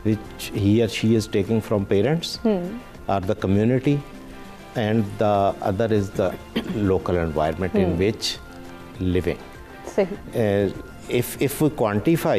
which he or she is taking from parents or the community, and the other is the local environment in which living. if we quantify,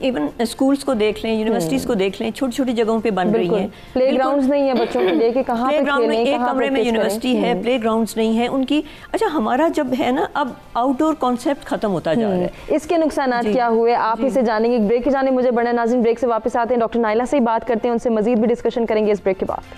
even schools کو دیکھ لیں, universities کو دیکھ لیں, چھوٹی چھوٹی جگہوں پہ بن رہی ہیں. پلے گراؤنڈز نہیں ہیں بچوں کے لیے کہ کہاں پہ گراؤنڈ میں ایک کمرے میں یونیورسٹی ہے, پلے گراؤنڈز نہیں ہیں ان کی. اچھا ہمارا جب ہے نا اب آؤٹ ڈور کانسیپٹ ختم ہوتا جا رہا ہے. اس کے نقصانات کیا ہوئے آپ ہی سے جانیں گے. بریک کی جانے مجھے بڑھنا. ناظرین بریک سے واپس آتے ہیں, ڈاکٹر نائلہ سے ہی بات کرتے ہیں, ان سے مزید بھی ڈسکشن کریں گے اس بریک کے بعد.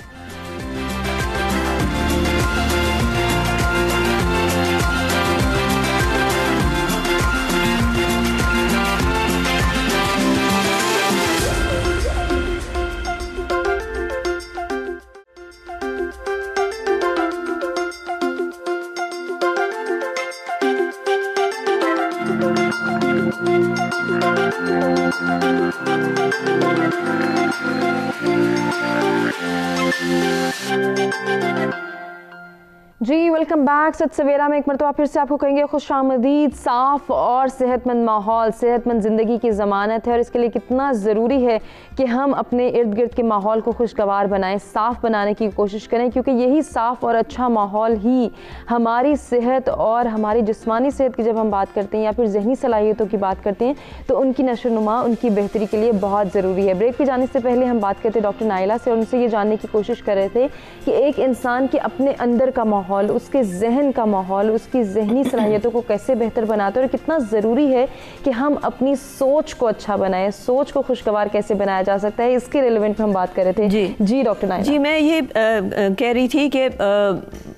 جی ویلکم بیک. ست سویرا میں ایک مرتبہ پھر سے آپ کو کہیں گے خوش آمدید. صاف اور صحت مند ماحول صحت مند زندگی کی ضمانت ہے, اور اس کے لیے کتنا ضروری ہے کہ ہم اپنے ارد گرد کے ماحول کو خوشگوار بنائیں, صاف بنانے کی کوشش کریں, کیونکہ یہی صاف اور اچھا ماحول ہی ہماری صحت اور ہماری جسمانی صحت کی جب ہم بات کرتے ہیں یا پھر ذہنی صلاحیتوں کی بات کرتے ہیں تو ان کی نشو و نما, ان کی بہتری کے لیے بہت ضروری ہے. بریک پہ جانے سے پہلے ہم بات کرتے ڈاکٹر نائلہ سے, اور ان سے یہ جاننے کی کوشش کر رہے تھے کہ ایک انسان کے اپنے اندر کا ماحول, اس کے ذہن کا ماحول, اس کی ذہنی صلاحیتوں کو کیسے بہتر بناتے ہیں, اور کتنا ضروری ہے کہ ہم اپنی سوچ کو اچھا بنائیں, سوچ کو خوشگوار کیسے بنایا جا سکتا ہے, اس کے ریلیونٹ ہم بات کر رہے تھے. جی ڈاکٹر نائلہ. جی میں یہ کہہ رہی تھی کہ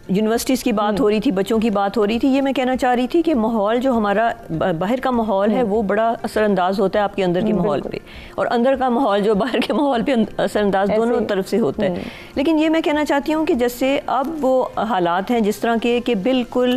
یونیورسٹیز کی بات ہو رہی تھی, بچوں کی بات ہو رہی تھی. یہ میں کہنا چاہ رہی تھی کہ ماحول جو ہمارا باہر کا ماحول ہے وہ بڑا اثر انداز ہوتا ہے آپ کے اندر کے ماحول پہ, اور اندر کا ماحول جو باہر کے ماحول پہ اثر انداز دونوں طرف سے ہوتا ہے. لیکن یہ میں کہنا چاہتی ہوں کہ جیسے اب وہ حالات ہیں جس طرح کے کہ بالکل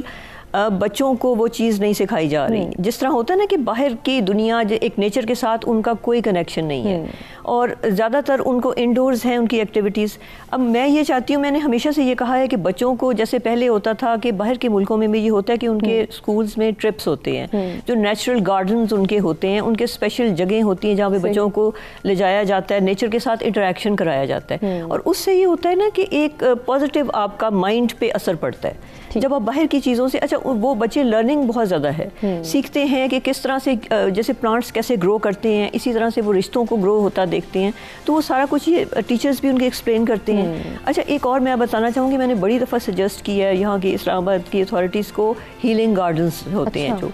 بچوں کو وہ چیز نہیں سکھائی جا رہی. جس طرح ہوتا ہے نا کہ باہر کی دنیا ایک نیچر کے ساتھ ان کا کوئی کنیکشن نہیں ہے, اور زیادہ تر ان کو انڈورز ہیں ان کی ایکٹیویٹیز. اب میں یہ چاہتی ہوں, میں نے ہمیشہ سے یہ کہا ہے کہ بچوں کو جیسے پہلے ہوتا تھا کہ باہر کے ملکوں میں بھی یہ ہوتا ہے کہ ان کے سکولز میں ٹرپس ہوتے ہیں, جو نیچرل گارڈنز ان کے ہوتے ہیں, ان کے اسپیشل جگہیں ہوتی ہیں جہاں پہ بچوں کو لے جایا جاتا ہے, نیچر کے ساتھ انٹریکشن کرایا جاتا ہے, اور اس سے یہ ہوتا ہے نا کہ ایک پازیٹیو آپ کا مائنڈ پہ اثر پڑتا ہے جب آپ باہر کی چیزوں سے. اچھا وہ بچے لرننگ بہت زیادہ ہے, سیکھتے ہیں کہ کس طرح سے جیسے پلانٹس کیسے گرو کرتے ہیں, اسی طرح سے وہ رشتوں کو گرو ہوتا دیکھتے ہیں, تو وہ سارا کچھ یہ ٹیچرز بھی ان کے ایکسپلین کرتے ہیں. اچھا ایک اور میں بتانا چاہوں گی, میں نے بڑی دفعہ سجیسٹ کیا ہے یہاں کی اسلام آباد کی اتھارٹیز کو, ہیلنگ گارڈنز ہوتے ہیں جو,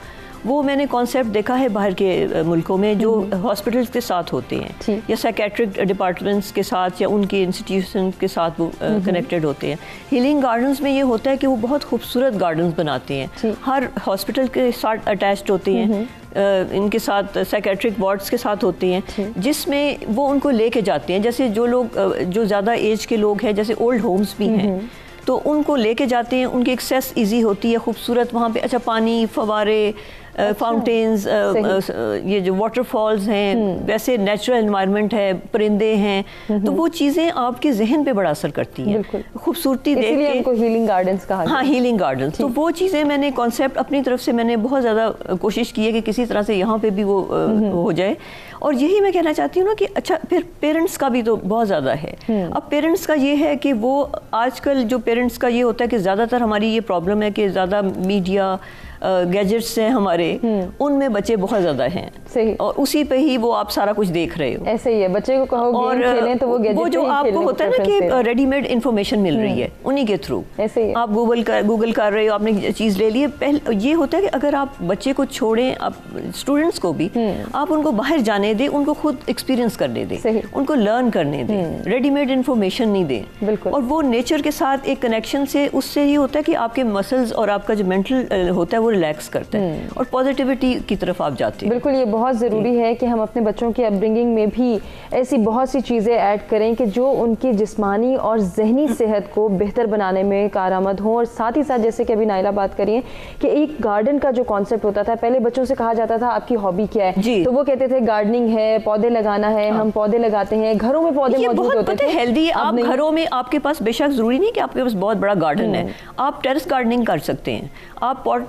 وہ میں نے کانسیپٹ دیکھا ہے باہر کے ملکوں میں جو ہاسپٹلس کے ساتھ ہوتے ہیں یا سائیکیٹرک ڈپارٹمنٹس کے ساتھ یا ان کے انسٹیٹیوشن کے ساتھ وہ کنیکٹڈ ہوتے ہیں. ہیلنگ گارڈنز میں یہ ہوتا ہے کہ وہ بہت خوبصورت گارڈنز بناتے ہیں, ہر ہاسپٹل کے ساتھ اٹیچڈ ہوتے ہیں, ان کے ساتھ سائیکیٹرک وارڈز کے ساتھ ہوتے ہیں, جس میں وہ ان کو لے کے جاتے ہیں. جیسے جو لوگ جو زیادہ ایج کے لوگ ہیں, جیسے اولڈ ہومز بھی ہیں, تو ان کو لے کے جاتے ہیں, ان کی ایکسیس ایزی ہوتی ہے, خوبصورت وہاں پہ اچھا پانی, فوارے, فاؤنٹینز, یہ جو واٹر فالز ہیں, ویسے نیچرل انوائرمنٹ ہے, پرندے ہیں, تو وہ چیزیں آپ کے ذہن پہ بڑا اثر کرتی ہیں, خوبصورتی دیکھ کے. ان کو ہیلنگ گارڈنز کہا گیا. ہاں ہیلنگ گارڈنز. تو وہ چیزیں میں نے کانسیپٹ اپنی طرف سے میں نے بہت زیادہ کوشش کی ہے کہ کسی طرح سے یہاں پہ بھی وہ ہو جائے. اور یہی میں کہنا چاہتی ہوں نا کہ اچھا پھر پیرنٹس کا بھی تو بہت زیادہ ہے. اب پیرنٹس کا یہ ہے کہ وہ آج کل جو پیرنٹس کا یہ ہوتا ہے کہ زیادہ تر ہماری یہ پرابلم ہے کہ زیادہ میڈیا گیجٹس ہیں ہمارے, ان میں بچے بہت زیادہ ہیں, اور اسی پہ ہی وہ آپ سارا کچھ دیکھ رہے ہو. ایسے ہی ہے, بچے کو کہو گیم کھیلیں تو وہ گیجٹ وہ جو آپ کو ہوتا ہے نا کہ ریڈی میڈ انفارمیشن مل رہی ہے انہی کے تھرو, آپ گوگل کر رہے ہو, آپ نے چیز لے لی ہے. یہ ہوتا ہے کہ اگر آپ بچے کو چھوڑیں, اسٹوڈنٹس کو بھی آپ ان کو باہر جانے دیں, ان کو خود ایکسپیرینس کرنے دیں, ان کو لرن کرنے دیں, ریڈی میڈ انفارمیشن نہیں دیں. اور وہ نیچر کے ساتھ ایک کنیکشن سے, اس سے یہ ہوتا ہے کہ آپ کے مسلز اور آپ کا جو مینٹل ہوتا ہے وہ ریلیکس کرتا ہے, اور پازیٹیوٹی کی طرف آپ جاتے ہیں. بالکل, یہ بہت ضروری ہے کہ ہم اپنے بچوں کی اپ برنگنگ میں بھی ایسی بہت سی چیزیں ایڈ کریں کہ جو ان کی جسمانی اور ذہنی صحت کو بہتر بنانے میں کارآمد ہوں. اور ساتھ ہی ساتھ جیسے کہ ابھی نائلہ بات کریے کہ ایک گارڈن کا جو کانسیپٹ ہوتا تھا, پہلے بچوں سے کہا جاتا تھا آپ کی ہابی کیا ہے, تو وہ کہتے تھے گارڈننگ ہے, پودے لگانا ہے, ہم پودے لگاتے ہیں, گھروں میں پودے موجود ہوتے تھے. ہیلدی ہے, آپ گھروں میں آپ کے پاس بے شک ضروری نہیں کہ آپ کے پاس بہت بڑا گارڈن ہے, آپ ٹیرس گارڈننگ کر سکتے ہیں, آپ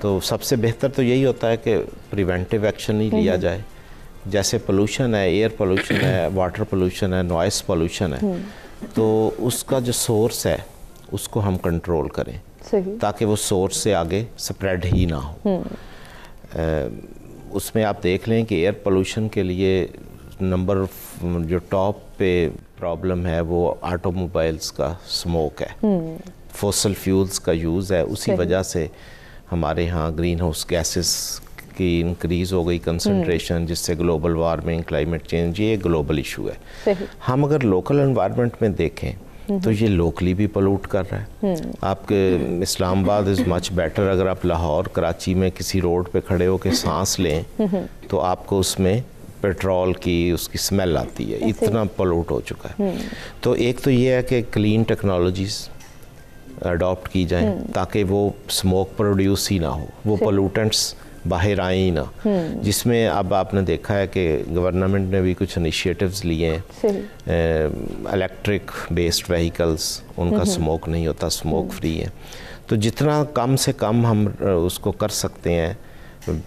تو سب سے بہتر تو یہی ہوتا ہے کہ پریونٹیو ایکشن ہی لیا جائے. جیسے پولوشن ہے, ایئر پولوشن ہے, واٹر پولوشن ہے, نوائس پولوشن ہے, تو اس کا جو سورس ہے اس کو ہم کنٹرول کریں تاکہ وہ سورس سے آگے سپریڈ ہی نہ ہو. اس میں آپ دیکھ لیں کہ ایئر پولوشن کے لیے نمبر جو ٹاپ پہ پرابلم ہے وہ آٹو موبائلز کا سموک ہے, فوسل فیولز کا یوز ہے. اسی وجہ سے ہمارے ہاں گرین ہاؤس گیسز کی انکریز ہو گئی کنسنٹریشن, جس سے گلوبل وارمنگ, کلائمیٹ چینج, یہ گلوبل ایشو ہے. ہم اگر لوکل انوائرمنٹ میں دیکھیں تو یہ لوکلی بھی پلوٹ کر رہا ہے. آپ کے اسلام آباد از مچ بیٹر. اگر آپ لاہور, کراچی میں کسی روڈ پہ کھڑے ہو کے سانس لیں تو آپ کو اس میں پیٹرول کی اس کی سمیل آتی ہے, اتنا پلوٹ ہو چکا ہے. تو ایک تو یہ ہے کہ کلین ٹیکنالوجیز اڈاپٹ کی جائیں تاکہ وہ سموک پروڈیوس ہی نہ ہو, وہ پولوٹنٹس باہر آئیں ہی نہ. جس میں اب آپ نے دیکھا ہے کہ گورنمنٹ نے بھی کچھ انیشیٹوز لیے ہیں, الیکٹرک بیسڈ وہیکلز, ان کا سموک نہیں ہوتا, سموک فری ہے. تو جتنا کم سے کم ہم اس کو کر سکتے ہیں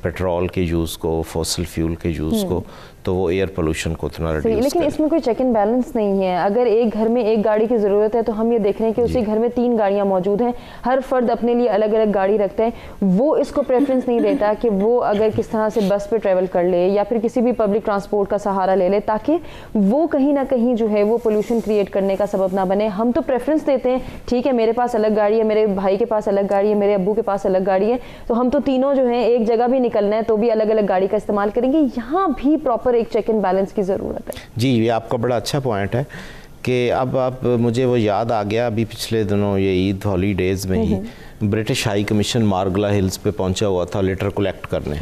پیٹرول کے یوز کو, فوسل فیول کے یوز کو, تو وہ ایئر پولوشن کو اتنا ریڈیوس کرے. لیکن اس میں کوئی چیک اینڈ بیلنس نہیں ہے. اگر ایک گھر میں ایک گاڑی کی ضرورت ہے تو ہم یہ دیکھ رہے ہیں کہ اسی گھر میں 3 گاڑیاں موجود ہیں, ہر فرد اپنے لیے الگ الگ گاڑی رکھتا ہے. وہ اس کو پریفرنس نہیں دیتا کہ وہ اگر کس طرح سے بس پہ ٹریول کر لے یا پھر کسی بھی پبلک ٹرانسپورٹ کا سہارا لے لے تاکہ وہ کہیں نہ کہیں جو ہے وہ پولوشن کریٹ کرنے کا سبب نہ بنے. ہم تو پریفرنس دیتے ہیں, ٹھیک ہے میرے پاس الگ گاڑی ہے, میرے بھائی کے پاس الگ گاڑی ہے, میرے ابو کے پاس الگ گاڑی ہے, تو ہم تو تینوں جو ہیں ایک جگہ بھی نکلنا ہے تو بھی الگ الگ گاڑی کا استعمال کریں گے. یہاں بھی پراپر ایک چیک اینڈ بیلنس کی ضرورت ہے. جی, یہ آپ کا بڑا اچھا پوائنٹ ہے کہ اب آپ مجھے وہ یاد آ گیا, ابھی پچھلے دنوں یہ عید ہالیڈیز میں ہی British high commission Margalla hills پہ پہنچا ہوا تھا لیٹر کلیکٹ کرنے,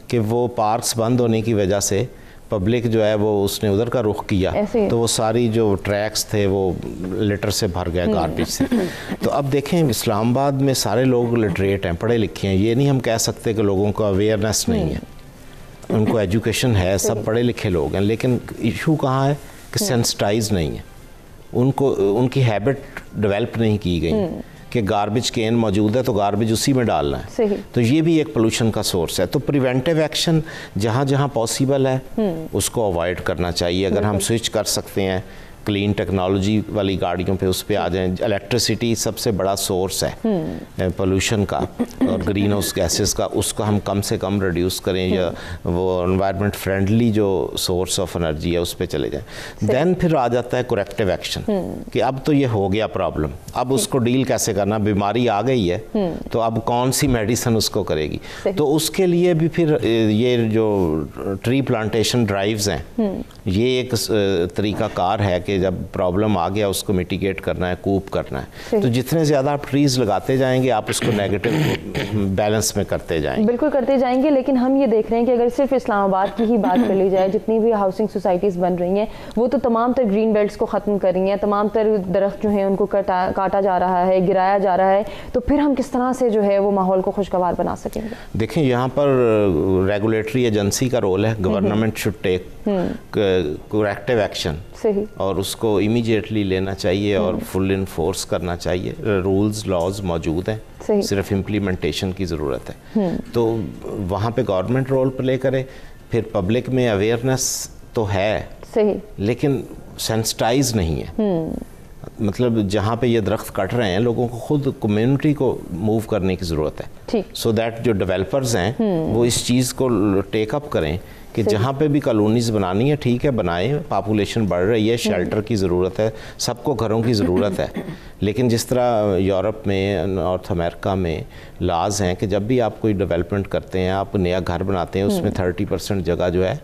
کہ وہ پارکس بند ہونے کی وجہ سے پبلک جو ہے وہ اس نے ادھر کا رخ کیا تو وہ ساری جو ٹریکس تھے وہ لیٹر سے بھر گیا, گاربیج سے. تو اب دیکھیں اسلام آباد میں سارے لوگ لٹریٹ ہیں, پڑھے لکھے ہیں, یہ نہیں ہم کہہ سکتے کہ لوگوں کو اویئرنیس نہیں ہے, ان کو ایجوکیشن ہے, سب پڑھے لکھے لوگ ہیں, لیکن ایشو کہاں ہے کہ سینسٹائز نہیں ہے, ان کو ان کی ہیبٹ ڈیولپ نہیں کی گئی کہ گاربیج کین موجود ہے تو گاربیج اسی میں ڈالنا ہے. تو یہ بھی ایک پولوشن کا سورس ہے. تو پریونٹیو ایکشن جہاں جہاں پاسبل ہے اس کو اوائڈ کرنا چاہیے. اگر ہم سوئچ کر سکتے ہیں کلین ٹیکنالوجی والی گاڑیوں پہ, اس پہ آ جائیں. الیکٹریسٹی سب سے بڑا سورس ہے پولوشن کا اور گرین ہاؤس گیسز کا, اس کو ہم کم سے کم ریڈیوس کریں یا وہ انوائرمنٹ فرینڈلی جو سورس آف انرجی ہے اس پہ چلے جائیں. دین پھر آ جاتا ہے کریکٹیو ایکشن کہ اب تو یہ ہو گیا پرابلم, اب اس کو ڈیل کیسے کرنا, بیماری آ گئی ہے تو اب کون سی میڈیسن اس کو کرے گی. تو اس کے لیے بھی پھر یہ جو ٹری پلانٹیشن ڈرائیوز ہیں یہ ایک طریقہ کار ہے کہ جب پرابلم آ گیا اس کو میٹیگیٹ کرنا ہے, کوپ کرنا ہے. تو جتنے زیادہ آپ ٹریز لگاتے جائیں گے آپ اس کو نیگیٹو بیلنس میں کرتے جائیں گے. بالکل کرتے جائیں گے. لیکن ہم یہ دیکھ رہے ہیں کہ اگر صرف اسلام آباد کی ہی بات کر لی جائے, جتنی بھی ہاؤسنگ سوسائٹیز بن رہی ہیں وہ تو تمام تر گرین بیلٹس کو ختم کر رہی ہیں, تمام تر درخت جو ہیں ان کو کاٹا جا رہا ہے, گرایا جا رہا ہے. تو پھر ہم کس طرح سے جو ہے وہ ماحول کو خوشگوار بنا سکیں گے؟ دیکھیں یہاں پر ریگولیٹری ایجنسی کا رول ہے. Government should take corrective action اور اس کو امیڈیٹلی لینا چاہیے اور فل انفورس کرنا چاہیے. رولز لاز موجود ہیں, صرف امپلیمنٹیشن کی ضرورت ہے. تو وہاں پہ گورنمنٹ رول پلے کرے. پھر پبلک میں اویئرنیس تو ہے لیکن سینسٹائز نہیں ہے. مطلب جہاں پہ یہ درخت کٹ رہے ہیں لوگوں کو خود کمیونٹی کو موو کرنے کی ضرورت ہے, سو دیٹ جو ڈیولپرز ہیں وہ اس چیز کو ٹیک اپ کریں کہ جہاں پہ بھی کالونیز بنانی ہے ٹھیک ہے بنائیں, پاپولیشن بڑھ رہی ہے, شیلٹر کی ضرورت ہے, سب کو گھروں کی ضرورت ہے. لیکن جس طرح یورپ میں, نارتھ امریکہ میں لاز ہیں کہ جب بھی آپ کوئی ڈیولپمنٹ کرتے ہیں, آپ نیا گھر بناتے ہیں, اس میں 30% جگہ جو ہے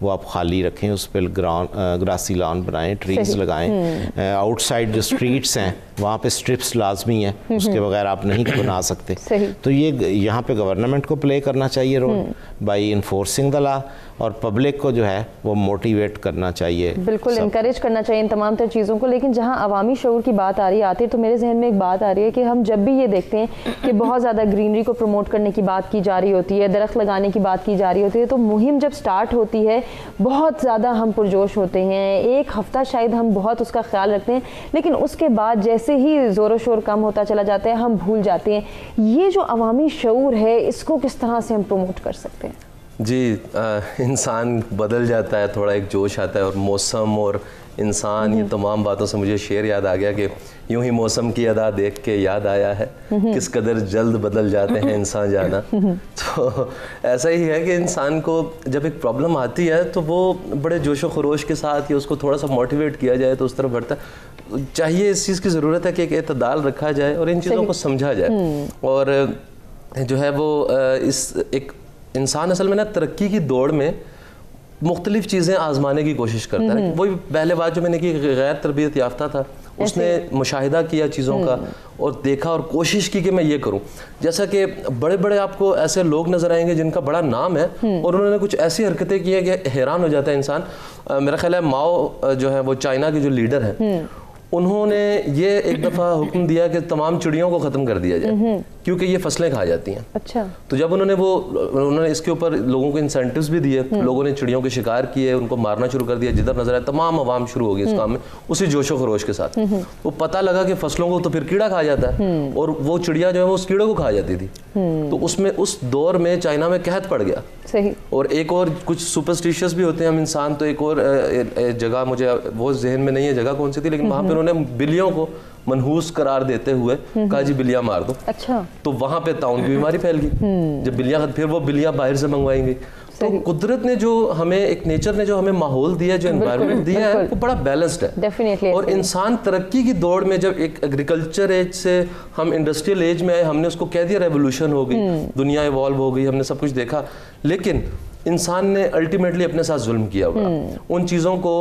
وہ آپ خالی رکھیں, اس پہ گراسی لان بنائیں, ٹریز لگائیں. آؤٹ سائڈ جو اسٹریٹس ہیں وہاں پہ اسٹرپس لازمی ہیں, اس کے بغیر آپ نہیں بنا سکتے. تو یہ یہاں پہ گورنمنٹ کو پلے کرنا چاہیے رول بائی انفورسنگ دا لا, اور پبلک کو جو ہے وہ موٹیویٹ کرنا چاہیے, بالکل انکریج کرنا چاہیے ان تمام تر چیزوں کو. لیکن جہاں عوامی شعور کی بات آ رہی ہے آتی ہے تو میرے ذہن میں ایک بات آ رہی ہے کہ ہم جب بھی یہ دیکھتے ہیں کہ بہت زیادہ گرینری کو پروموٹ کرنے کی بات کی جا رہی ہوتی ہے, درخت لگانے کی بات کی جا رہی ہوتی ہے, تو مہم جب سٹارٹ ہوتی ہے بہت زیادہ ہم پرجوش ہوتے ہیں, ایک ہفتہ شاید ہم بہت اس کا خیال رکھتے ہیں, لیکن اس کے بعد جیسے ہی زور و شور کم ہوتا چلا جاتا ہے ہم بھول جاتے ہیں. یہ جو عوامی شعور ہے اس کو کس طرح سے ہم پروموٹ کر سکتے ہیں؟ جی انسان بدل جاتا ہے, تھوڑا ایک جوش آتا ہے, اور موسم اور انسان یہ تمام باتوں سے مجھے شعر یاد آ گیا کہ یوں ہی موسم کی ادا دیکھ کے یاد آیا ہے کس قدر جلد بدل جاتے ہیں انسان جانا. تو ایسا ہی ہے کہ انسان کو جب ایک پرابلم آتی ہے تو وہ بڑے جوش و خروش کے ساتھ یا اس کو تھوڑا سا موٹیویٹ کیا جائے تو اس طرف بڑھتا ہے. چاہیے اس چیز کی ضرورت ہے کہ ایک اعتدال رکھا جائے اور ان چیزوں کو سمجھا جائے. اور جو ہے وہ اس ایک انسان اصل میں نا ترقی کی دوڑ میں مختلف چیزیں آزمانے کی کوشش کرتا ہے. وہی پہلے بات جو میں نے کی, غیر تربیت یافتہ تھا, اس نے مشاہدہ کیا چیزوں کا اور دیکھا اور کوشش کی کہ میں یہ کروں. جیسا کہ بڑے بڑے آپ کو ایسے لوگ نظر آئیں گے جن کا بڑا نام ہے اور انہوں نے کچھ ایسی حرکتیں کی ہیں کہ حیران ہو جاتا ہے انسان. میرا خیال ہے ماؤ جو ہے وہ چائنا کے جو لیڈر ہیں, انہوں نے یہ ایک دفعہ حکم دیا کہ تمام چڑیوں کو ختم کر دیا جائے کیونکہ یہ فصلیں کھا جاتی ہیں. اچھا. تو جب انہوں نے اس کے اوپر لوگوں کو انسینٹیوز بھی دیے, لوگوں نے چڑیوں کے شکار کیے, ان کو مارنا شروع کر دیا, جدھر نظر آیا تمام عوام شروع ہو گئی اس کام میں اسی جوش و خروش کے ساتھ. وہ پتہ لگا کہ فصلوں کو تو پھر کیڑا کھا جاتا ہے اور وہ چڑیا جو ہے وہ اس کیڑے کو کھا جاتی تھی. تو اس میں اس دور میں چائنا میں قحط پڑ گیا. صحیح. اور ایک اور کچھ سپرسٹیشیس بھی ہوتے ہیں ہم انسان, تو ایک اور جگہ مجھے وہ ذہن میں نہیں ہے جگہ کون سی تھی, لیکن وہاں پہ انہوں نے بلیوں کو منحوس قرار دیتے ہوئے کہا جی بلیاں مار دو. اچھا. تو وہاں پہ طاعون کی بیماری پھیل گئی. جب بلیاں, پھر وہ بلیاں باہر سے منگوائیں گی. تو قدرت نے جو ہمیں, ایک نیچر نے جو ہمیں ماحول دیا, جو انوائرمنٹ دیا ہے, وہ بڑا بیلنسڈ ہے. ڈیفینیٹلی. اور انسان ترقی کی دوڑ میں جب ایک ایگریکلچر ایج سے ہم انڈسٹریل ایج میں آئے, ہم نے اس کو کہہ دیا ریولوشن ہو گئی, دنیا ایوالو ہو گئی, ہم نے سب کچھ دیکھا, لیکن انسان نے الٹیمیٹلی اپنے ساتھ ظلم کیا ہوا. ان چیزوں کو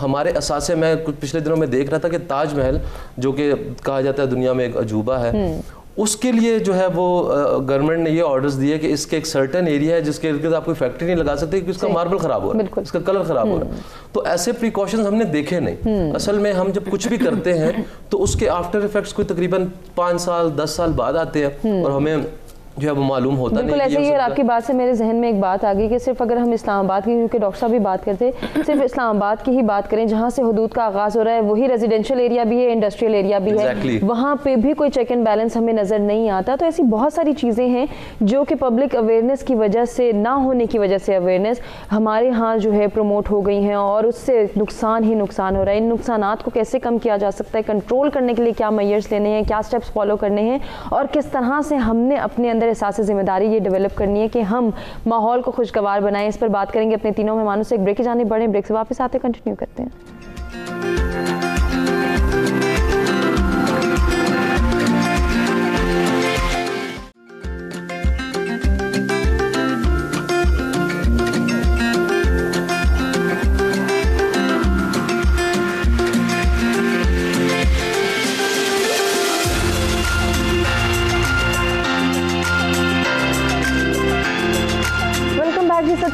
ہمارے اثاثے, میں کچھ پچھلے دنوں میں دیکھ رہا تھا کہ تاج محل جو کہ کہا جاتا ہے دنیا میں ایک عجوبہ ہے, اس کے لیے جو ہے وہ گورنمنٹ نے یہ آرڈرز دیے کہ اس کے ایک سرٹن ایریا ہے جس کے ارد گرد آپ کوئی فیکٹری نہیں لگا سکتے کیونکہ اس کا ماربل خراب ہو رہا ہے, اس کا کلر خراب ہو رہا ہے. تو ایسے پریکاشنز ہم نے دیکھے نہیں. اصل میں ہم جب کچھ بھی کرتے ہیں تو اس کے آفٹر ایفیکٹس کوئی تقریباً 5 سال 10 سال بعد آتے ہیں اور ہمیں جو ہے وہ معلوم ہوتا نہیں. بالکل ایسے ہی. اور آپ کی بات سے میرے ذہن میں ایک بات آ گئی کہ صرف اگر ہم اسلام آباد کی, کیونکہ ڈاکٹر صاحب بھی بات کرتے, صرف اسلام آباد کی ہی بات کریں جہاں سے حدود کا آغاز ہو رہا ہے, وہی ریزیڈینشیل ایریا بھی ہے, انڈسٹریل ایریا بھی ہے, وہاں پہ بھی کوئی چیک اینڈ بیلنس ہمیں نظر نہیں آتا. تو ایسی بہت ساری چیزیں ہیں جو کہ پبلک اویئرنیس کی وجہ سے, نہ ہونے کی وجہ سے اویئرنیس ہمارے ہاں جو ہے پروموٹ ہو گئی ہیں اور اس سے نقصان ہی نقصان ہو رہا ہے. ان نقصانات کو کیسے کم کیا جا سکتا ہے, کنٹرول کرنے کے لیے کیا میئرز لینے ہیں, کیا اسٹیپس فالو کرنے ہیں, اور کس طرح سے ہم نے اپنے اندر احساس ذمہ داری یہ ڈیولپ کرنی ہے کہ ہم ماحول کو خوشگوار بنائیں. اس پر بات کریں گے اپنے تینوں مہمانوں سے. ایک بریک کی جانب بڑھیں, بریک سے واپس آتے کنٹینیو کرتے ہیں.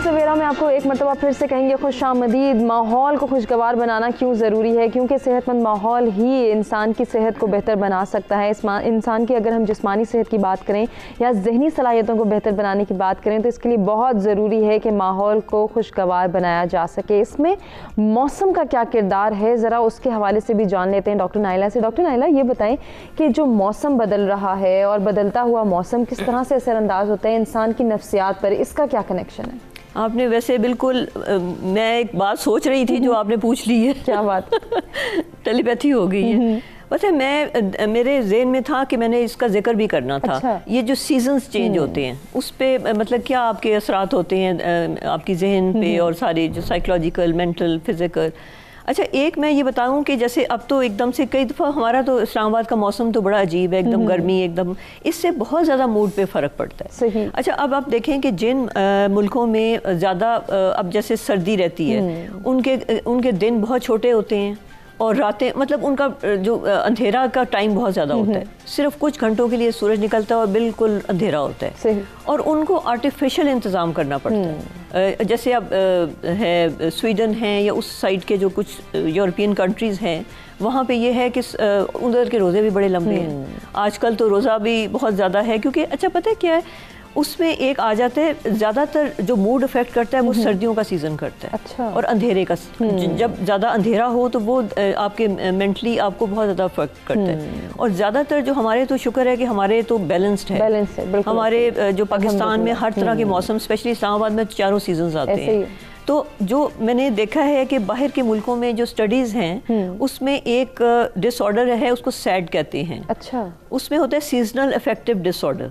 سویرا میں آپ کو ایک مرتبہ پھر سے کہیں گے خوش آمدید. ماحول کو خوشگوار بنانا کیوں ضروری ہے؟ کیونکہ صحت مند ماحول ہی انسان کی صحت کو بہتر بنا سکتا ہے. انسان کی اگر ہم جسمانی صحت کی بات کریں یا ذہنی صلاحیتوں کو بہتر بنانے کی بات کریں تو اس کے لیے بہت ضروری ہے کہ ماحول کو خوشگوار بنایا جا سکے. اس میں موسم کا کیا کردار ہے, ذرا اس کے حوالے سے بھی جان لیتے ہیں ڈاکٹر نائلہ سے. ڈاکٹر نائلہ یہ بتائیں کہ جو موسم بدل رہا ہے اور بدلتا ہوا موسم کس طرح سے اثر انداز ہوتا ہے انسان کی نفسیات پر, اس کا کیا کنیکشن ہے؟ آپ نے ویسے بالکل, میں ایک بات سوچ رہی تھی جو آپ نے پوچھ لی ہے. کیا بات؟ ٹیلی پیتھی ہو گئی ہے. ویسے میرے ذہن میں تھا کہ میں نے اس کا ذکر بھی کرنا تھا. یہ جو سیزنز چینج ہوتے ہیں اس پہ مطلب کیا آپ کے اثرات ہوتے ہیں آپ کی ذہن پہ اور سارے جو سائیکولوجیکل, مینٹل, فزیکل. اچھا ایک میں یہ بتاؤں کہ جیسے اب تو ایک دم سے کئی دفعہ ہمارا تو اسلام آباد کا موسم تو بڑا عجیب ہے, ایک دم گرمی, ایک دم اس سے بہت زیادہ موڈ پہ فرق پڑتا ہے. صحیح. اچھا اب آپ دیکھیں کہ جن ملکوں میں زیادہ اب جیسے سردی رہتی ہے ان کے دن بہت چھوٹے ہوتے ہیں اور راتیں مطلب ان کا جو اندھیرا کا ٹائم بہت زیادہ ہوتا ہے, صرف کچھ گھنٹوں کے لیے سورج نکلتا ہے اور بالکل اندھیرا ہوتا ہے. صحیح. اور ان کو آرٹیفیشل انتظام کرنا پڑتا ہے. جیسے اب ہے سویڈن ہے یا اس سائڈ کے جو کچھ یورپین کنٹریز ہیں, وہاں پہ یہ ہے کہ ادھر کے روزے بھی بڑے لمبے ہیں. آج کل تو روزہ بھی بہت زیادہ ہے, کیونکہ اچھا پتہ ہے کیا ہے, اس میں ایک آ جاتا ہے زیادہ تر جو موڈ افیکٹ کرتا ہے وہ سردیوں کا سیزن کرتا ہے. اچھا. اور اندھیرے کا, جب زیادہ اندھیرا ہو تو وہ آپ کے مینٹلی آپ کو بہت زیادہ افیکٹ کرتا ہے. اور زیادہ تر جو ہمارے تو شکر ہے کہ ہمارے تو بیلنسڈ ہے. ہمارے جو پاکستان میں ہر طرح کے موسم, اسپیشلی اسلام آباد میں چاروں سیزنز آتے ہیں. تو جو میں نے دیکھا ہے کہ باہر کے ملکوں میں جو سٹڈیز ہیں اس میں ایک ڈس آرڈر ہے, اس کو سیڈ کہتے ہیں. اچھا. اس میں ہوتا ہے سیزنل افیکٹو ڈس آرڈر.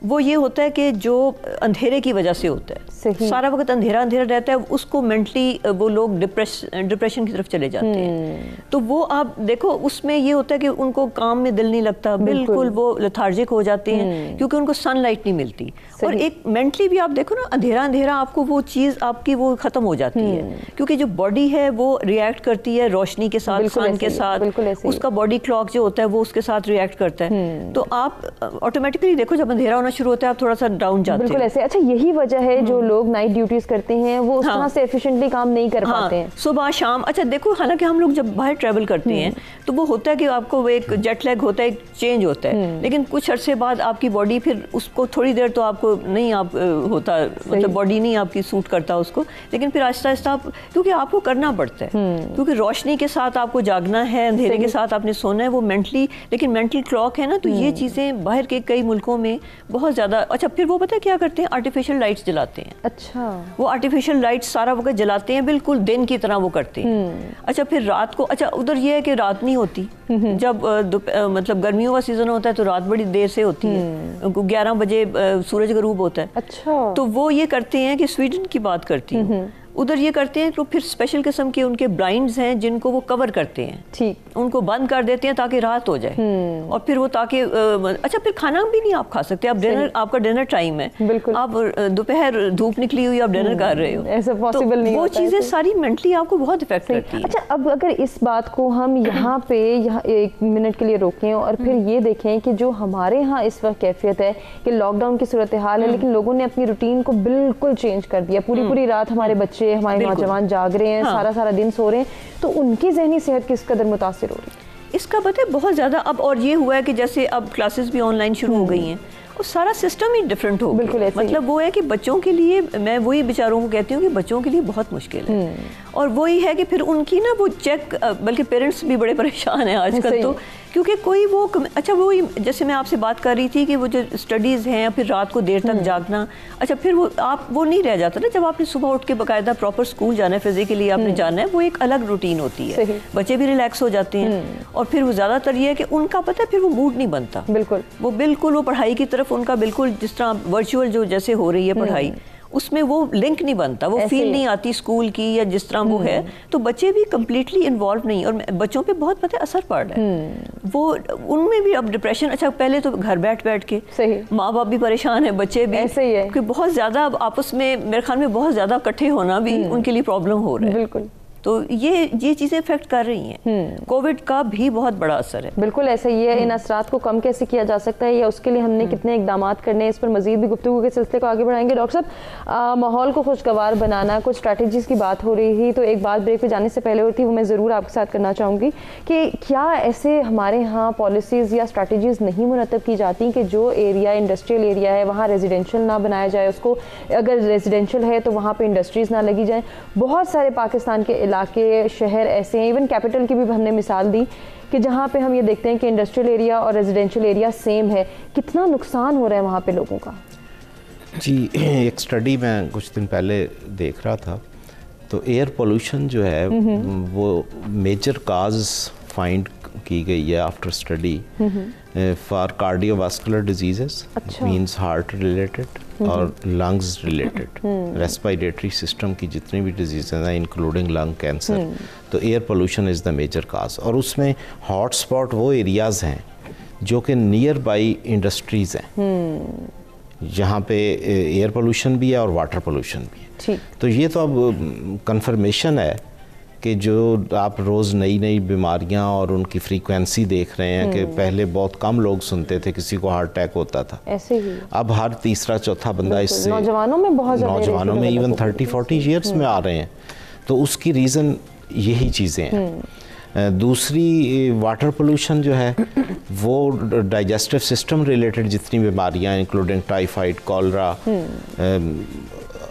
وہ یہ ہوتا ہے کہ جو اندھیرے کی وجہ سے ہوتا ہے, سارا وقت اندھیرا اندھیرا رہتا ہے, اس کو مینٹلی وہ لوگ ڈپریشن کی طرف چلے جاتے ہیں. تو وہ آپ دیکھو اس میں یہ ہوتا ہے کہ ان کو کام میں دل نہیں لگتا, بالکل وہ لیتھارجک ہو جاتے ہیں کیونکہ ان کو سن لائٹ نہیں ملتی. اور ایک مینٹلی بھی آپ دیکھو نا, اندھیرا اندھیرا آپ کو وہ چیز آپ کی وہ ختم ہو جاتی ہے, کیونکہ جو باڈی ہے وہ ریئیکٹ کرتی ہے روشنی کے ساتھ, سن کے ساتھ, اس کا باڈی کلاک جو ہوتا ہے وہ اس کے ساتھ ریئیکٹ کرتا ہے. تو آپ آٹومیٹکلی دیکھو جب اندھیرا ہونا شروع ہوتا ہے آپ تھوڑا سا ڈاؤن جاتے ہیں. بالکل ایسے. اچھا یہی وجہ ہے جو لوگ نائٹ ڈیوٹیز کرتے ہیں وہ اس طرح سے ایفیشینٹلی کام نہیں کر پاتے ہیں صبح شام. اچھا دیکھو, حالانکہ ہم لوگ جب باہر ٹریول کرتے ہیں تو وہ ہوتا ہے کہ آپ کو ایک جیٹ لیگ ہوتا ہے, ایک چینج ہوتا ہے, لیکن کچھ عرصے بعد آپ کی باڈی پھر اس کو تھوڑی دیر تو آپ کو نہیں آپ ہوتا, مطلب باڈی نہیں آپ کی سوٹ کرتا اس کو, لیکن پھر آہستہ آہستہ آپ, کیونکہ آپ کو کرنا پڑتا ہے, کیونکہ روشنی کے ساتھ آپ کو جاگنا ہے, اندھیرے کے ساتھ آپ نے سونا ہے, وہ مینٹلی, لیکن مینٹل کلاک ہے نا. تو یہ چیزیں باہر کے کئی ملکوں میں بہت زیادہ. اچھا پھر وہ پتہ ہے کیا کرتے ہیں, آرٹیفیشل لائٹس جلاتے ہیں. اچھا. وہ آرٹیفیشل لائٹس سارا وقت جلاتے ہیں, بالکل دن کی طرح وہ کرتے ہیں. اچھا پھر رات کو, اچھا ادھر یہ ہے کہ رات نہیں ہوتی, جب مطلب گرمیوں کا سیزن ہوتا ہے تو رات بڑی دیر سے ہوتی ہے, 11 بجے سورج غروب ہوتا ہے. اچھا. تو وہ یہ کرتے ہیں کہ سویڈن کی بات کرتی ہوں, ادھر یہ کرتے ہیں تو پھر اسپیشل قسم کے ان کے بلائنڈز ہیں جن کو وہ کور کرتے ہیں. ٹھیک. ان کو بند کر دیتے ہیں تاکہ رات ہو جائے, اور پھر وہ تاکہ اچھا پھر کھانا بھی نہیں آپ کھا سکتے, آپ ڈنر, آپ کا ڈنر ٹائم ہے, آپ دوپہر دھوپ نکلی ہوئی آپ ڈنر کر رہے ہو, ایسا پاسبل نہیں. وہ چیزیں ساری مینٹلی آپ کو بہت افیکٹ کرتی ہیں. اچھا اب اگر اس بات کو ہم یہاں پہ ایک منٹ کے لیے روکیں اور پھر یہ دیکھیں کہ جو ہمارے ہاں اس وقت کیفیت ہے کہ لاک ڈاؤن کی صورتحال ہے, لیکن لوگوں نے اپنی روٹین کو بالکل چینج کر دیا, پوری رات ہمارے بچے, ہمارے نوجوان جاگ رہے ہیں, سارا دن سو رہے ہیں, تو ان کی ذہنی صحت کس قدر متاثر ہو رہی ہے؟ اس کا پتہ ہے بہت زیادہ. اب اور یہ ہوا ہے کہ جیسے اب کلاسز بھی آن لائن شروع ہو گئی ہیں, اور سارا سسٹم ہی ڈفرینٹ ہو گیا. مطلب وہ ہے کہ بچوں کے لیے, میں وہی بیچاروں کو کہتی ہوں کہ بچوں کے لیے بہت مشکل ہے. اور وہی ہے کہ پھر ان کی نا وہ چیک, بلکہ پیرنٹس بھی بڑے پریشان ہیں آج کل تو, کیونکہ کوئی وہ اچھا وہی جیسے میں آپ سے بات کر رہی تھی کہ وہ جو اسٹڈیز ہیں, پھر رات کو دیر تک جاگنا, اچھا پھر وہ آپ وہ نہیں رہ جاتا نا جب آپ نے صبح اٹھ کے باقاعدہ پراپر اسکول جانا ہے, فزیکلی آپ نے جانا ہے, وہ ایک الگ روٹین ہوتی ہے, بچے بھی ریلیکس ہو جاتے ہیں. اور پھر وہ زیادہ تر یہ ہے کہ ان کا پتہ ہے پھر وہ موڈ نہیں بنتا, بالکل وہ پڑھائی کی طرف ان کا بالکل, جس طرح ورچوئل جو جیسے ہو رہی ہے پڑھائی, اس میں وہ لنک نہیں بنتا, وہ فیل نہیں آتی اسکول کی یا جس طرح وہ ہے, تو بچے بھی کمپلیٹلی انوالو نہیں, اور بچوں پہ بہت پتہ اثر پڑ رہا ہے. وہ ان میں بھی اب ڈپریشن. اچھا پہلے تو گھر بیٹھ کے ماں باپ بھی پریشان ہیں, بچے بھی, ایسے ہی ہے کہ بہت زیادہ اب آپس میں میرے خیال میں بہت زیادہ اکٹھے ہونا بھی ان کے لیے پرابلم ہو رہا ہے. بالکل. تو یہ چیزیں افیکٹ کر رہی ہیں. کووڈ کا بھی بہت بڑا اثر ہے. بالکل ایسا ہی ہے. ان اثرات کو کم کیسے کیا جا سکتا ہے یا اس کے لیے ہم نے کتنے اقدامات کرنے ہیں, اس پر مزید بھی گفتگو کے سلسلے کو آگے بڑھائیں گے. ڈاکٹر صاحب, ماحول کو خوشگوار بنانا, کچھ اسٹریٹجیز کی بات ہو رہی تھی, تو ایک بات بریک پہ جانے سے پہلے ہوتی وہ میں ضرور آپ کے ساتھ کرنا چاہوں گی کہ کیا ایسے ہمارے ہاں پالیسیز یا اسٹریٹجیز نہیں مرتب کی جاتی کہ جو ایریا انڈسٹریل ایریا ہے وہاں ریزیڈینشیل نہ بنایا جائے, اس کو اگر ریزیڈینشیل ہے تو وہاں پہ انڈسٹریز نہ لگی جائیں. بہت سارے پاکستان کے علاقے, شہر ایسے ہیں, ایون کیپٹل کی بھی ہم نے مثال دی کہ جہاں پہ ہم یہ دیکھتے ہیں کہ انڈسٹریل ایریا اور ریزیڈینشیل ایریا سیم ہے. کتنا نقصان ہو رہا ہے وہاں پہ لوگوں کا؟ جی, ایک اسٹڈی میں کچھ دن پہلے دیکھ رہا تھا, تو ایئر پولوشن جو ہے وہ میجر کاز فائنڈ کی گئی ہے after study for cardiovascular diseases, means heart related اور لنگز ریلیٹڈ, ریسپائریٹری سسٹم کی جتنی بھی ڈیزیزز ہیں انکلوڈنگ لنگ کینسر, تو air pollution is the major cause. اور اس میں ہاٹ اسپاٹ وہ ایریاز ہیں جو کہ نیئر بائی انڈسٹریز ہیں, جہاں پہ ایئر پولوشن بھی ہے اور واٹر پولوشن بھی ہے. تو یہ تو اب کنفرمیشن ہے کہ جو آپ روز نئی نئی بیماریاں اور ان کی فریکوینسی دیکھ رہے ہیں کہ پہلے بہت کم لوگ سنتے تھے کسی کو ہارٹ اٹیک ہوتا تھا, ایسے ہی اب ہر تیسرا چوتھا بندہ اس سے, نوجوانوں میں بہت زیادہ, نوجوانوں میں ایون 30-40 ایئرس میں آ رہے ہیں. تو اس کی ریزن یہی چیزیں ہیں. دوسری واٹر پولوشن جو ہے وہ ڈائجسٹو سسٹم ریلیٹڈ جتنی بیماریاں including typhoid, cholera,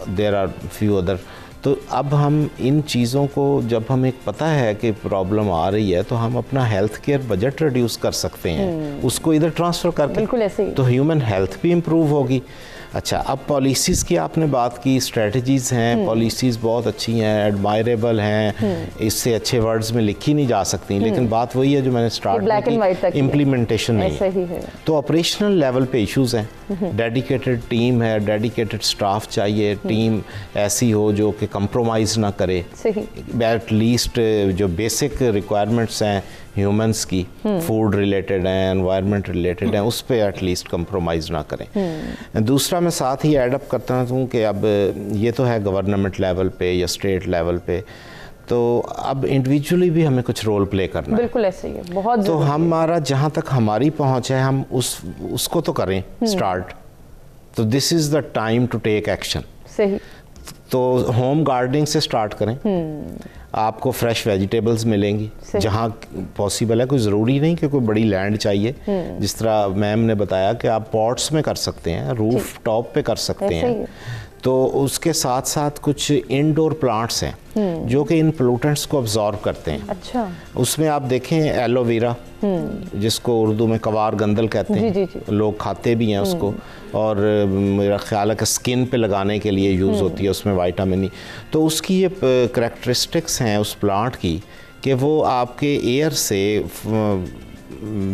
there are few other. تو اب ہم ان چیزوں کو جب ہمیں پتہ ہے کہ پرابلم آ رہی ہے تو ہم اپنا ہیلتھ کیئر بجٹ ریڈیوس کر سکتے ہیں, اس کو ادھر ٹرانسفر کر کے, بالکل ایسے ہی, تو ہیومن ہیلتھ بھی امپروو ہوگی. اچھا, اب پالیسیز کی آپ نے بات کی, اسٹریٹجیز ہیں, پالیسیز بہت اچھی ہیں, ایڈمائریبل ہیں, اس سے اچھے ورڈز میں لکھی نہیں جا سکتی, لیکن بات وہی ہے جو میں نے اسٹارٹ کی, امپلیمنٹیشن نہیں ہے. تو آپریشنل لیول پہ ایشوز ہیں, ڈیڈیکیٹڈ ٹیم ہے, ڈیڈیکیٹڈ سٹاف چاہیے, ٹیم ایسی ہو جو کہ کمپرومائز نہ کرے, ایٹ لیسٹ جو بیسک ریکوائرمنٹس ہیں ہیومنس کی, فوڈ ریلیٹڈ ہیں, انوائرمنٹ ریلیٹڈ ہیں, اس پہ ایٹ لیسٹ کمپرومائز نہ کریں. دوسرا میں ساتھ ہی ایڈ اپ کرتا ہوں کہ اب یہ تو ہے گورنمنٹ لیول پہ یا اسٹیٹ لیول پہ, تو اب انڈیویجولی بھی ہمیں کچھ رول پلے کرنا ہے. بالکل ایسے ہی ہے, بہت. تو ہمارا جہاں تک ہماری پہنچ ہے ہم اس کو تو کریں اسٹارٹ. تو this is the time to take action. صحیح. تو ہوم گارڈننگ سے سٹارٹ کریں. آپ کو فریش ویجیٹیبلز ملیں گی جہاں پاسبل ہے, کوئی ضروری نہیں کہ کوئی بڑی لینڈ چاہیے. جس طرح میم نے بتایا کہ آپ پاٹس میں کر سکتے ہیں, روف ٹاپ پہ کر سکتے ہیں. تو اس کے ساتھ ساتھ کچھ انڈور پلانٹس ہیں جو کہ ان پولوٹنٹس کو ابزارو کرتے ہیں. اچھا. اس میں آپ دیکھیں ایلو ویرا, جس کو اردو میں کوار گندل کہتے ہیں, لوگ کھاتے بھی ہیں اس کو, اور میرا خیال ہے کہ سکن پہ لگانے کے لیے یوز ہوتی ہے, اس میں وائٹامن. تو اس کی یہ کریکٹرسٹکس ہیں اس پلانٹ کی کہ وہ آپ کے ایئر سے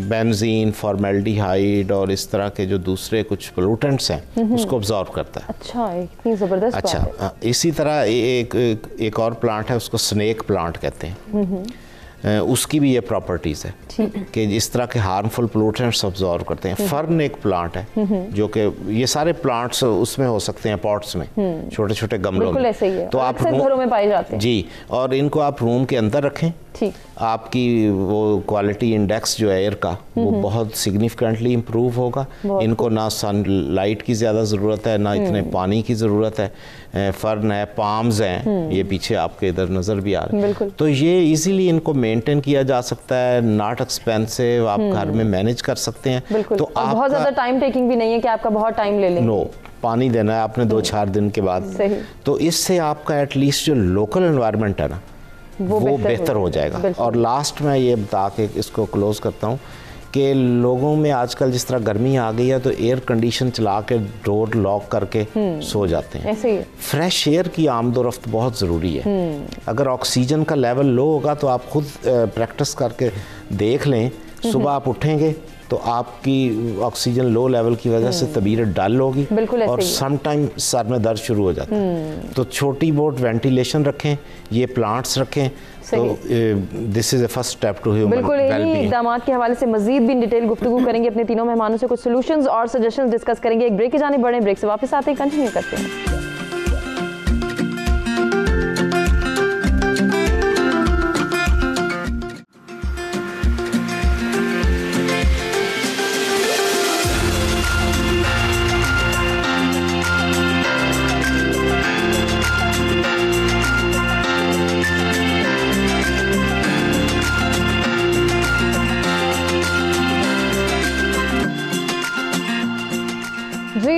بینزین, فارمیلڈیہائیڈ اور اس طرح کے جو دوسرے کچھ پولوٹنٹس ہیں اس کو ابزارو کرتا ہے. اچھا, اتنی زبردست بات ہے. اچھا, اسی طرح ایک اور پلانٹ ہے, اس کو سنیک پلانٹ کہتے ہیں. اس کی بھی یہ پراپرٹیز ہے کہ اس طرح کے ہارمفل پولوٹنٹس ابزارو کرتے ہیں. فرن ایک پلانٹ ہے جو کہ یہ سارے پلانٹس اس میں ہو سکتے ہیں, پاٹس میں, چھوٹے چھوٹے گملوں میں. تو آپ گھروں میں پائے جاتے ہیں. جی, اور ان کو آپ روم کے اندر رکھیں. آپ کی وہ کوالٹی انڈیکس جو ہے ایئر کا وہ بہت سگنیفیکنٹلی امپروو ہوگا. ان کو نہ سن لائٹ کی زیادہ ضرورت ہے, نہ اتنے پانی کی ضرورت ہے. فرن ہے, پامز ہیں, یہ پیچھے آپ کے ادھر نظر بھی آ رہے ہیں. تو یہ ایزیلی ان کو مینٹین کیا جا سکتا ہے, ناٹ ایکسپینسو, آپ گھر میں مینیج کر سکتے ہیں. تو بہت زیادہ ٹائم ٹیکنگ بھی نہیں ہے کہ آپ کا بہت ٹائم لے لیں. نو, پانی دینا ہے آپ نے 2-4 دن کے بعد. تو اس سے آپ کا ایٹ لیسٹ جو لوکل انوائرمنٹ ہے نا وہ بہتر ہو جائے گا. اور لاسٹ میں یہ بتا کے اس کو کلوز کرتا ہوں کہ لوگوں میں آج کل جس طرح گرمی آ گئی ہے تو ایئر کنڈیشن چلا کے ڈور لاک کر کے سو جاتے ہیں. فریش ایئر کی آمد و رفت بہت ضروری ہے. اگر آکسیجن کا لیول لو ہوگا تو آپ خود پریکٹس کر کے دیکھ لیں, صبح آپ اٹھیں گے تو آپ کی آکسیجن لو لیول کی وجہ سے طبیعت ڈل ہوگی اور سم ٹائم سر میں درد شروع ہو جاتا ہے. تو چھوٹی بہت وینٹیلیشن رکھیں, یہ پلانٹس رکھیں. تو this is a first step to human well being. بالکل, انہی اقدامات کے حوالے سے مزید بھی ڈیٹیل گفتگو کریں گے. اپنے تینوں مہمانوں سے کچھ سولوشنز اور سجیشنز ڈسکس کریں گے. ایک بریک کی جانب بڑھیں, بریک سے واپس آتے ہیں, کنٹینیو کرتے ہیں.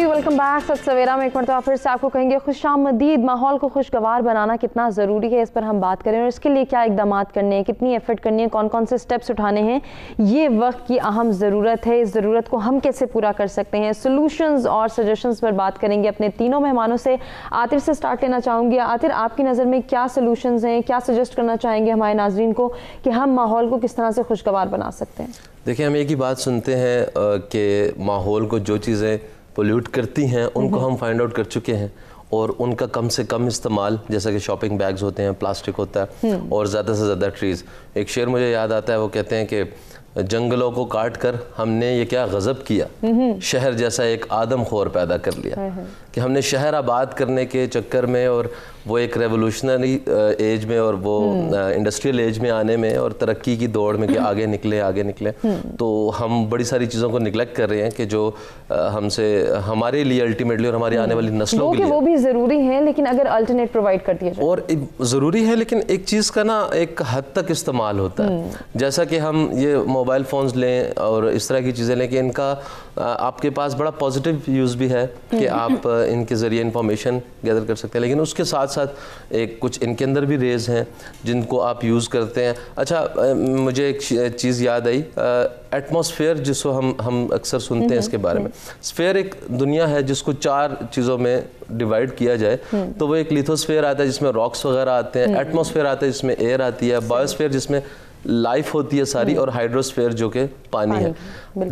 Welcome back. ست سویرا میں ایک مرتبہ پھر سے آپ کو کہیں گے خوش آمدید. ماحول کو خوشگوار بنانا کتنا ضروری ہے, اس پر ہم بات کریں, اور اس کے لیے کیا اقدامات کرنے ہیں, کتنی ایفرٹ کرنی ہے, کون کون سے سٹیپس اٹھانے ہیں. یہ وقت کی اہم ضرورت ہے. اس ضرورت کو ہم کیسے پورا کر سکتے ہیں, سولوشنز اور سجیشنز پر بات کریں گے اپنے تینوں مہمانوں سے. عاطر سے سٹارٹ لینا چاہوں گی. عاطر, آپ کی نظر میں کیا سولوشنز ہیں, کیا سجیسٹ کرنا چاہیں گے ہمارے ناظرین کو کہ ہم ماحول کو کس طرح سے خوشگوار بنا سکتے ہیں؟ دیکھیں, ہم ایک ہی بات سنتے ہیں کہ ماحول کو جو چیزیں پولیوٹ کرتی ہیں ان کو ہم فائنڈ آؤٹ کر چکے ہیں, اور ان کا کم سے کم استعمال, جیسا کہ شاپنگ بیگز ہوتے ہیں, پلاسٹک ہوتا ہے, اور زیادہ سے زیادہ ٹریز. ایک شعر مجھے یاد آتا ہے, وہ کہتے ہیں کہ جنگلوں کو کاٹ کر ہم نے یہ کیا غضب کیا, شہر جیسا ایک آدم خور پیدا کر لیا. کہ کہ ہم نے شہر آباد کرنے کے چکر میں اور وہ ایک ریولوشنری ایج میں اور وہ انڈسٹریل ایج میں آنے میں اور ترقی کی دوڑ میں کہ آگے نکلے تو ہم بڑی ساری چیزوں کو نگلیکٹ کر رہے ہیں کہ جو ہم سے ہمارے لیے الٹیمیٹلی اور ہماری آنے والی نسلوں کے لیے وہ بھی ضروری ہیں، لیکن اگر الٹرنیٹ پرووائڈ کر دیا جائے اور ضروری ہے، لیکن ایک چیز کا نا ایک حد تک استعمال ہوتا ہے. جیسا کہ ہم یہ موبائل فونز لیں اور اس طرح کی چیزیں لیں کہ ان کا آپ کے پاس بڑا پازیٹیو یوز بھی ہے کہ آپ ان کے ذریعے انفارمیشن گیدر کر سکتے ہیں، لیکن اس کے ساتھ ساتھ ایک کچھ ان کے اندر بھی ریز ہیں جن کو آپ یوز کرتے ہیں. اچھا مجھے ایک چیز یاد آئی، ایٹماسفیئر جس کو ہم اکثر سنتے ہیں اس کے بارے میں. اسفیئر ایک دنیا ہے جس کو 4 چیزوں میں ڈیوائڈ کیا جائے تو وہ ایک لیتھوسفیئر آتا ہے جس میں راکس وغیرہ آتے ہیں، ایٹماسفیئر آتا ہے جس میں ایئر آتی ہے، بایوسفیئر جس میں لائف ہوتی ہے ساری، اور ہائیڈروسفیئر جو کہ پانی ہے.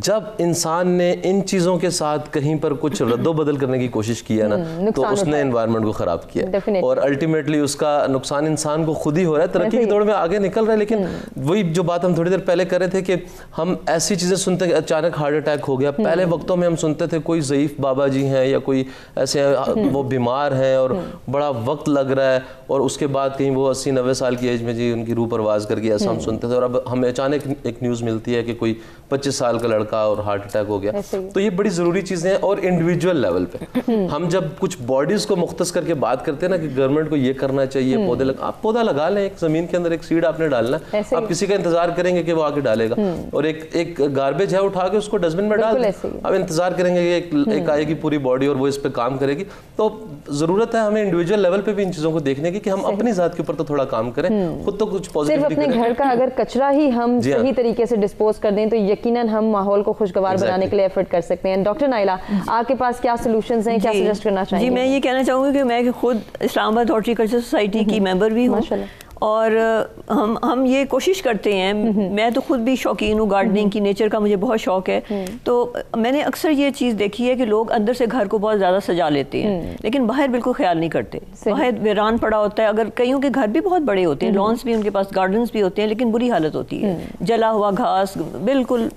جب انسان نے ان چیزوں کے ساتھ کہیں پر کچھ رد و بدل کرنے کی کوشش کی ہے نا تو اس نے انوائرمنٹ کو خراب کیا اور الٹیمیٹلی اس کا نقصان انسان کو خود ہی ہو رہا ہے. ترقی کی دوڑ میں آگے نکل رہا ہے، لیکن وہی جو بات ہم تھوڑی دیر پہلے کر رہے تھے کہ ہم ایسی چیزیں سنتے ہیں کہ اچانک ہارٹ اٹیک ہو گیا. پہلے وقتوں میں ہم سنتے تھے کوئی ضعیف بابا جی ہیں یا کوئی ایسے وہ بیمار ہیں اور بڑا وقت لگ رہا ہے، اور اس کے بعد کہیں وہ 80-90 سال کی ایج میں جی ان کی روح پرواز کر گئی، ایسا ہم سنتے تھے. اور اب ہمیں اچانک ایک نیوز ملتی ہے کہ کوئی 25 سال کا لڑکا اور ہارٹ اٹیک ہو گیا. تو یہ بڑی ضروری چیزیں ہیں. اور انڈیویجول لیول پہ ہم جب کچھ باڈیز کو مختص کر کے بات کرتے ہیں نا کہ گورنمنٹ کو یہ کرنا چاہیے، پودے آپ پودا لگا لیں، ایک زمین کے اندر ایک سیڈ آپ نے ڈالنا ہے، آپ کسی کا انتظار کریں گے کہ وہ آ کے ڈالے گا. اور ایک گاربیج ہے اٹھا کے اس کو ڈسٹ بن میں ڈال دیں، آپ انتظار کریں گے کہ ایک آئے گی پوری باڈی اور وہ اس پہ کام کرے گی. تو ضرورت ہے ہمیں انڈیویجول لیول پہ بھی ان چیزوں کو دیکھنے کی کہ ہم اپنی ذات کے اوپر تو تھوڑا کام کریں، خود تو کچھ پازیٹیوٹی کریں. اپنے گھر کا اگر کچرا ہی ہم صحیح طریقے سے ڈسپوز کر دیں تو یقیناً ہم ماحول کو خوشگوار بنانے کے لیے ایفرٹ کر سکتے ہیں. ڈاکٹر نائلہ، آپ کے پاس کیا سولوشنز ہیں، کیا سجیسٹ کرنا چاہیں گے؟ جی میں یہ کہنا چاہوں گی کہ میں خود اسلام آباد ہارٹیکلچر سوسائٹی کی ممبر بھی ہوں، اور ہم یہ کوشش کرتے ہیں، میں تو خود بھی شوقین ہوں گارڈننگ کی، نیچر کا مجھے بہت شوق ہے. تو میں نے اکثر یہ چیز دیکھی ہے کہ لوگ اندر سے گھر کو بہت زیادہ سجا لیتے ہیں لیکن باہر بالکل خیال نہیں کرتے. باہر ویران پڑا ہوتا ہے، اگر کئیوں کے گھر بھی بہت بڑے ہوتے ہیں، لانس بھی ان کے پاس، گارڈنز بھی ہوتے ہیں، لیکن بری حالت ہوتی ہے، جلا ہوا گھاس، بالکل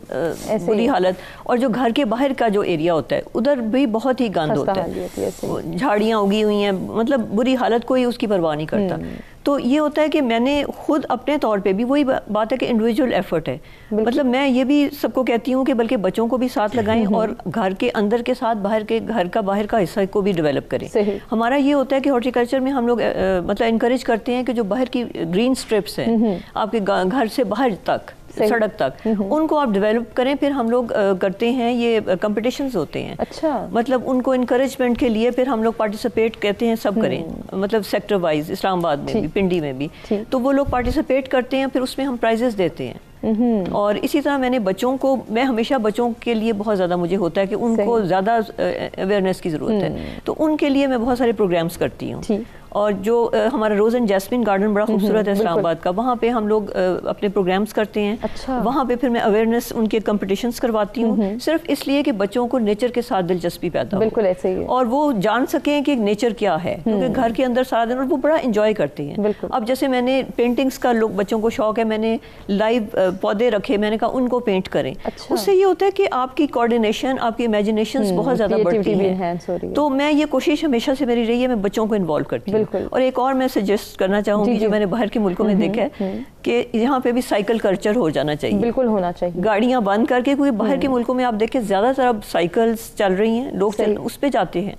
بری حالت. اور جو گھر کے باہر کا جو ایریا ہوتا ہے ادھر بھی بہت ہی گند ہوتا ہے، جھاڑیاں اگی ہوئی ہیں، مطلب بری حالت، کوئی اس کی پرواہ نہیں کرتا. تو یہ ہوتا ہے کہ میں نے خود اپنے طور پہ بھی وہی بات ہے کہ انڈیویجول ایفرٹ ہے. مطلب میں یہ بھی سب کو کہتی ہوں کہ بلکہ بچوں کو بھی ساتھ لگائیں اور گھر کے اندر کے ساتھ باہر کے گھر کا باہر کا حصہ کو بھی ڈیولپ کریں. ہمارا یہ ہوتا ہے کہ ہارٹیکلچر میں ہم لوگ مطلب انکریج کرتے ہیں کہ جو باہر کی گرین سٹرپس ہیں آپ کے گھر سے باہر تک، سڑک تک، ان کو آپ ڈیولپ کریں. پھر ہم لوگ کرتے ہیں، یہ کمپٹیشنز ہوتے ہیں. اچھا، مطلب ان کو انکریجمنٹ کے لیے پھر ہم لوگ پارٹیسپیٹ کہتے ہیں سب کریں، مطلب سیکٹر وائز، اسلام آباد میں بھی، پنڈی میں بھی. تو وہ لوگ پارٹیسپیٹ کرتے ہیں، پھر اس میں ہم پرائزز دیتے ہیں. اور اسی طرح میں نے بچوں کو، میں ہمیشہ بچوں کے لیے بہت زیادہ مجھے ہوتا ہے کہ ان کو زیادہ اویئرنیس کی ضرورت ہے، تو ان کے لیے میں بہت سارے پروگرامز کرتی ہوں. اور جو ہمارا روز اینڈ جیسمین گارڈن بڑا خوبصورت ہے اسلام آباد کا، وہاں پہ ہم لوگ اپنے پروگرامز کرتے ہیں. وہاں پہ پھر میں اویئرنیس ان کے کمپٹیشنز کرواتی ہوں، صرف اس لیے کہ بچوں کو نیچر کے ساتھ دلچسپی پیدا ہو. بالکل ایسے ہی، اور وہ جان سکیں کہ نیچر کیا ہے، کیونکہ گھر کے اندر سارا دن، اور وہ بڑا انجوائے کرتے ہیں. اب جیسے میں نے پینٹنگز کا لوگ بچوں کو شوق ہے، میں نے لائیو پودے رکھے، میں نے کہا ان کو پینٹ کریں. اس سے یہ ہوتا ہے کہ آپ کی کوآرڈینیشن، آپ کی امیجنیشنز بہت زیادہ بڑھتی ہیں. تو میں یہ کوشش ہمیشہ سے میری رہی ہے، میں بچوں کو انوالو کرتی ہوں. اور ایک اور میں سجیسٹ کرنا چاہوں گی جو میں نے باہر کے ملکوں میں دیکھا ہے کہ یہاں پہ بھی سائیکل کلچر ہو جانا چاہیے. بالکل ہونا چاہیے، گاڑیاں بند کر کے، کیونکہ باہر کے ملکوں میں آپ دیکھیں زیادہ تر اب سائیکلز چل رہی ہیں، لوگ اس پہ جاتے ہیں،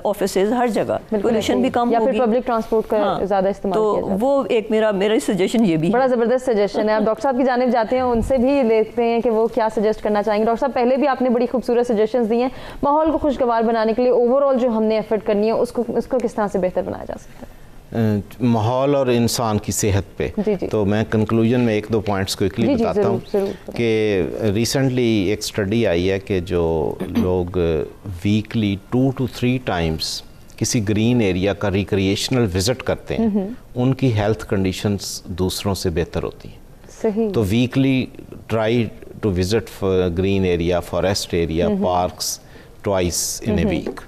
آفیسز ہر جگہ، پولیوشن بھی کم ہوگی، پبلک ٹرانسپورٹ کا زیادہ استعمال کیا جائے. تو وہ ایک میرا سجیشن یہ بھی بڑا زبردست سجیشن ہے. آپ ڈاکٹر صاحب کی جانب جاتے ہیں، ان سے بھی لیتے ہیں کہ وہ کیا سجیسٹ کرنا چاہیں گے. ڈاکٹر صاحب پہلے بھی آپ نے بڑی خوبصورت سجیشنز دی ہیں ماحول کو خوشگوار بنانے کے لیے. اوور آل جو ہم نے ایفرٹ کرنی ہے اس کو کس طرح سے بہتر بنایا جا سکتا ہے؟ ماحول اور انسان کی صحت پہ. تو میں کنکلوژن میں 1-2 پوائنٹس کوئکلی بتاتا ہوں کہ ریسنٹلی ایک اسٹڈی آئی ہے کہ جو لوگ ویکلی 2 to 3 ٹائمز کسی گرین ایریا کا ریکریشنل وزٹ کرتے ہیں، ان کی ہیلتھ کنڈیشنز دوسروں سے بہتر ہوتی ہیں. صحیح. تو weekly try to visit green area, forest area, parks twice in a week.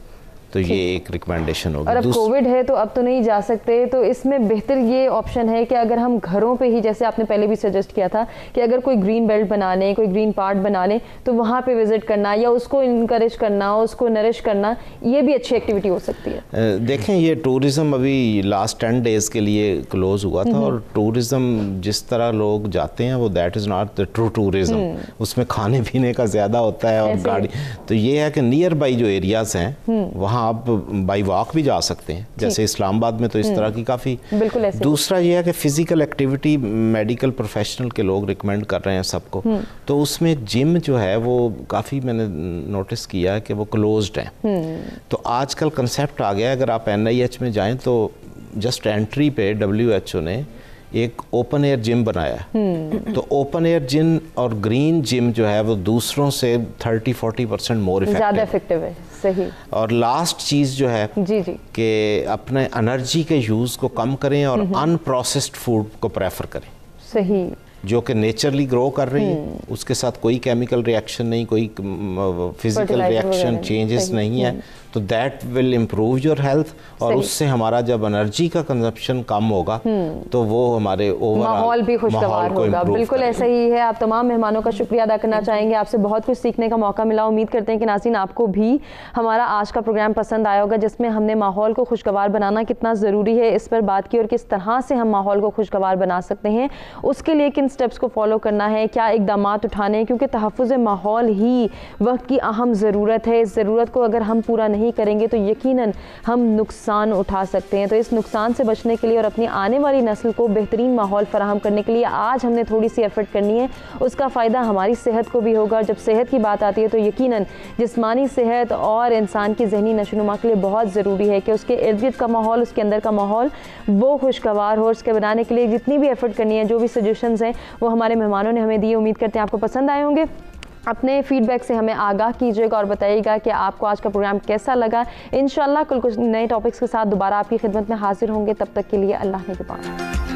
تو یہ ایک ریکمینڈیشن ہوگی. اور اب کووڈ ہے تو اب تو نہیں جا سکتے, تو اس میں بہتر یہ آپشن ہے کہ اگر ہم گھروں پہ ہی, جیسے آپ نے پہلے بھی سجیسٹ کیا تھا کہ اگر کوئی گرین بیلٹ بنا لیں, کوئی گرین پارٹ بنا لیں, تو وہاں پہ وزٹ کرنا یا اس کو انکریج کرنا, اس کو نرش کرنا, یہ بھی اچھی ایکٹیویٹی ہو سکتی ہے. دیکھیں یہ ٹورزم ابھی لاسٹ 10 days کے لیے کلوز ہوا تھا, اور ٹورزم جس طرح لوگ جاتے ہیں وہ that is not the true tourism. اس میں کھانے پینے کا زیادہ ہوتا ہے اور گاڑی. تو یہ ہے کہ نیئر بائی جو ایریاز ہیں وہاں آپ بائی واک بھی جا سکتے ہیں, جیسے اسلام آباد میں تو اس طرح کی کافی. دوسرا یہ ہے کہ فزیکل ایکٹیویٹی میڈیکل پروفیشنل کے لوگ ریکمینڈ کر رہے ہیں سب کو, تو اس میں جم جو ہے وہ کافی میں نے نوٹس کیا ہے کہ وہ کلوزڈ ہیں. تو آج کل کنسیپٹ آ گیا ہے, اگر آپ NIH میں جائیں تو جسٹ انٹری پہ WHO نے ایک اوپن ایئر جم بنایا ہے. تو اوپن ایئر جم اور گرین جم جو ہے وہ دوسروں سے 30-40% مور زیادہ افیکٹو ہے. صحیح. اور لاسٹ چیز جو ہے کہ اپنے انرجی کے یوز کو کم کریں اور ان پروسیسڈ فوڈ کو پریفر کریں. صحیح. جو کہ نیچرلی گرو کر رہی ہے, اس کے ساتھ کوئی کیمیکل ریئیکشن نہیں, کوئی فزیکل ریئیکشن چینجز نہیں ہے, تو that will improve your health. اور اس سے ہمارا جب انرجی کا کنزمپشن کم ہوگا تو وہ ہمارے ماحول بھی خوشگوار ہوگا. بالکل ایسا ہی ہے. آپ تمام مہمانوں کا شکریہ ادا کرنا چاہیں گے, آپ سے بہت کچھ سیکھنے کا موقع ملا. امید کرتے ہیں کہ ناظرین آپ کو بھی ہمارا آج کا پروگرام پسند آیا ہوگا, جس میں ہم نے ماحول کو خوشگوار بنانا کتنا ضروری ہے اس پر بات کی, اور کس طرح سے ہم ماحول کو خوشگوار بنا سکتے ہیں, اس کے لیے کن سٹیپس کو فالو کرنا ہے, کیا اقدامات اٹھانے ہیں, کیونکہ تحفظ ماحول ہی وقت کی اہم ضرورت ہے. اس ضرورت کو اگر ہم پورا نہیں کریں گے تو یقیناً ہم نقصان اٹھا سکتے ہیں. تو اس نقصان سے بچنے کے لیے اور اپنی آنے والی نسل کو بہترین ماحول فراہم کرنے کے لیے آج ہم نے تھوڑی سی ایفرٹ کرنی ہے. اس کا فائدہ ہماری صحت کو بھی ہوگا. جب صحت کی بات آتی ہے تو یقیناً جسمانی صحت اور انسان کی ذہنی نشوونما کے لیے بہت ضروری ہے کہ اس کے ارد گرد کا ماحول, اس کے اندر کا ماحول وہ خوشگوار ہو. اس کے بنانے کے لیے جتنی بھی ایفرٹ کرنی ہے, جو بھی سجیشنز ہیں وہ ہمارے مہمانوں نے ہمیں دیے. امید کرتے ہیں آپ کو پسند آئے ہوں گے. اپنے فیڈ بیک سے ہمیں آگاہ کیجیے گا اور بتائیے گا کہ آپ کو آج کا پروگرام کیسا لگا. انشاءاللہ کل کچھ نئے ٹاپکس کے ساتھ دوبارہ آپ کی خدمت میں حاضر ہوں گے. تب تک کے لیے اللہ نگہبان.